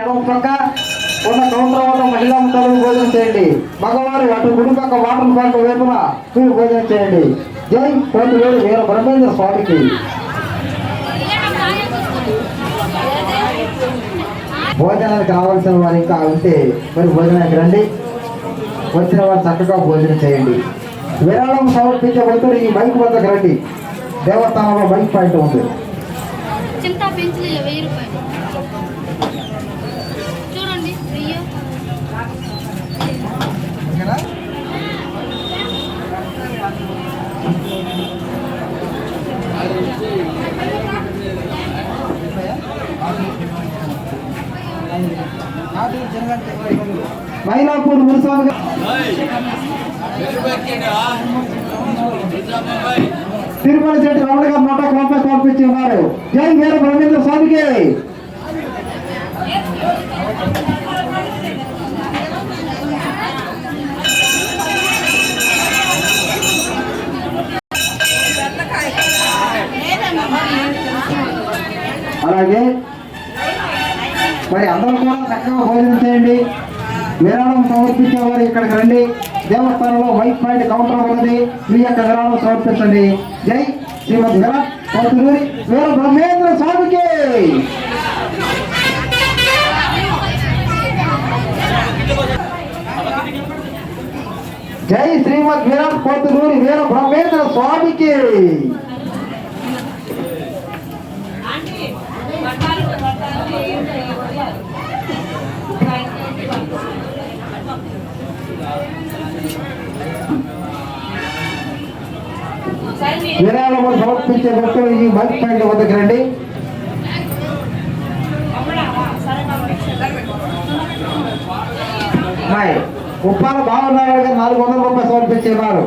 ఎడమ పక్క ఉన్న కౌంటర్ వద్ద మహిళా తరగతి భోజనం చేయండి. మగవారు అటు గుడి పక్క వాటర్ పార్క్ వైపున మీరు భోజనం చేయండి. జై కోటివేలు వీర బ్రహ్మేంద్ర స్వామికి. భోజనానికి రావాల్సిన వారు ఇంకా ఉంటే మరి భోజనానికి రండి. వచ్చిన వారు చక్కగా భోజనం చేయండి. విరాళం సమర్పించే భక్తులు ఈ బైక్ వద్దకు రండి. దేవస్థానంలో బైక్ పాయింట్ ఉంది. చూడండి మైలాపూర్ మురుస్వామి తిరుమల చెట్టు రమణ గారు 100 రూపాయలు సమర్పించి ఉన్నారు. జై వీర బ్రహ్మేంద్ర స్వామికి. అలాగే మరి అందరూ కూడా చక్కగా భోజనం చేయండి. విరాళం సమర్పించేవారు ఇక్కడికి రండి. దేవస్థానంలో వైట్ పాయింట్ కౌంటర్ ఉన్నది. మీ యొక్క విరాళం సమర్పించండి. జై శ్రీమద్ వీర బ్రహ్మేంద్ర స్వామికి. జై శ్రీమద్ విరాట్ కోతులూరి వీర బ్రహ్మేంద్ర స్వామికి. విరాళము సమర్పించే భక్తులు ఈ బైక్ పాయింట్ వద్దకు రండి. ఉప్పాల బాగున్నారు 400 రూపాయలు సమర్పించేవారు.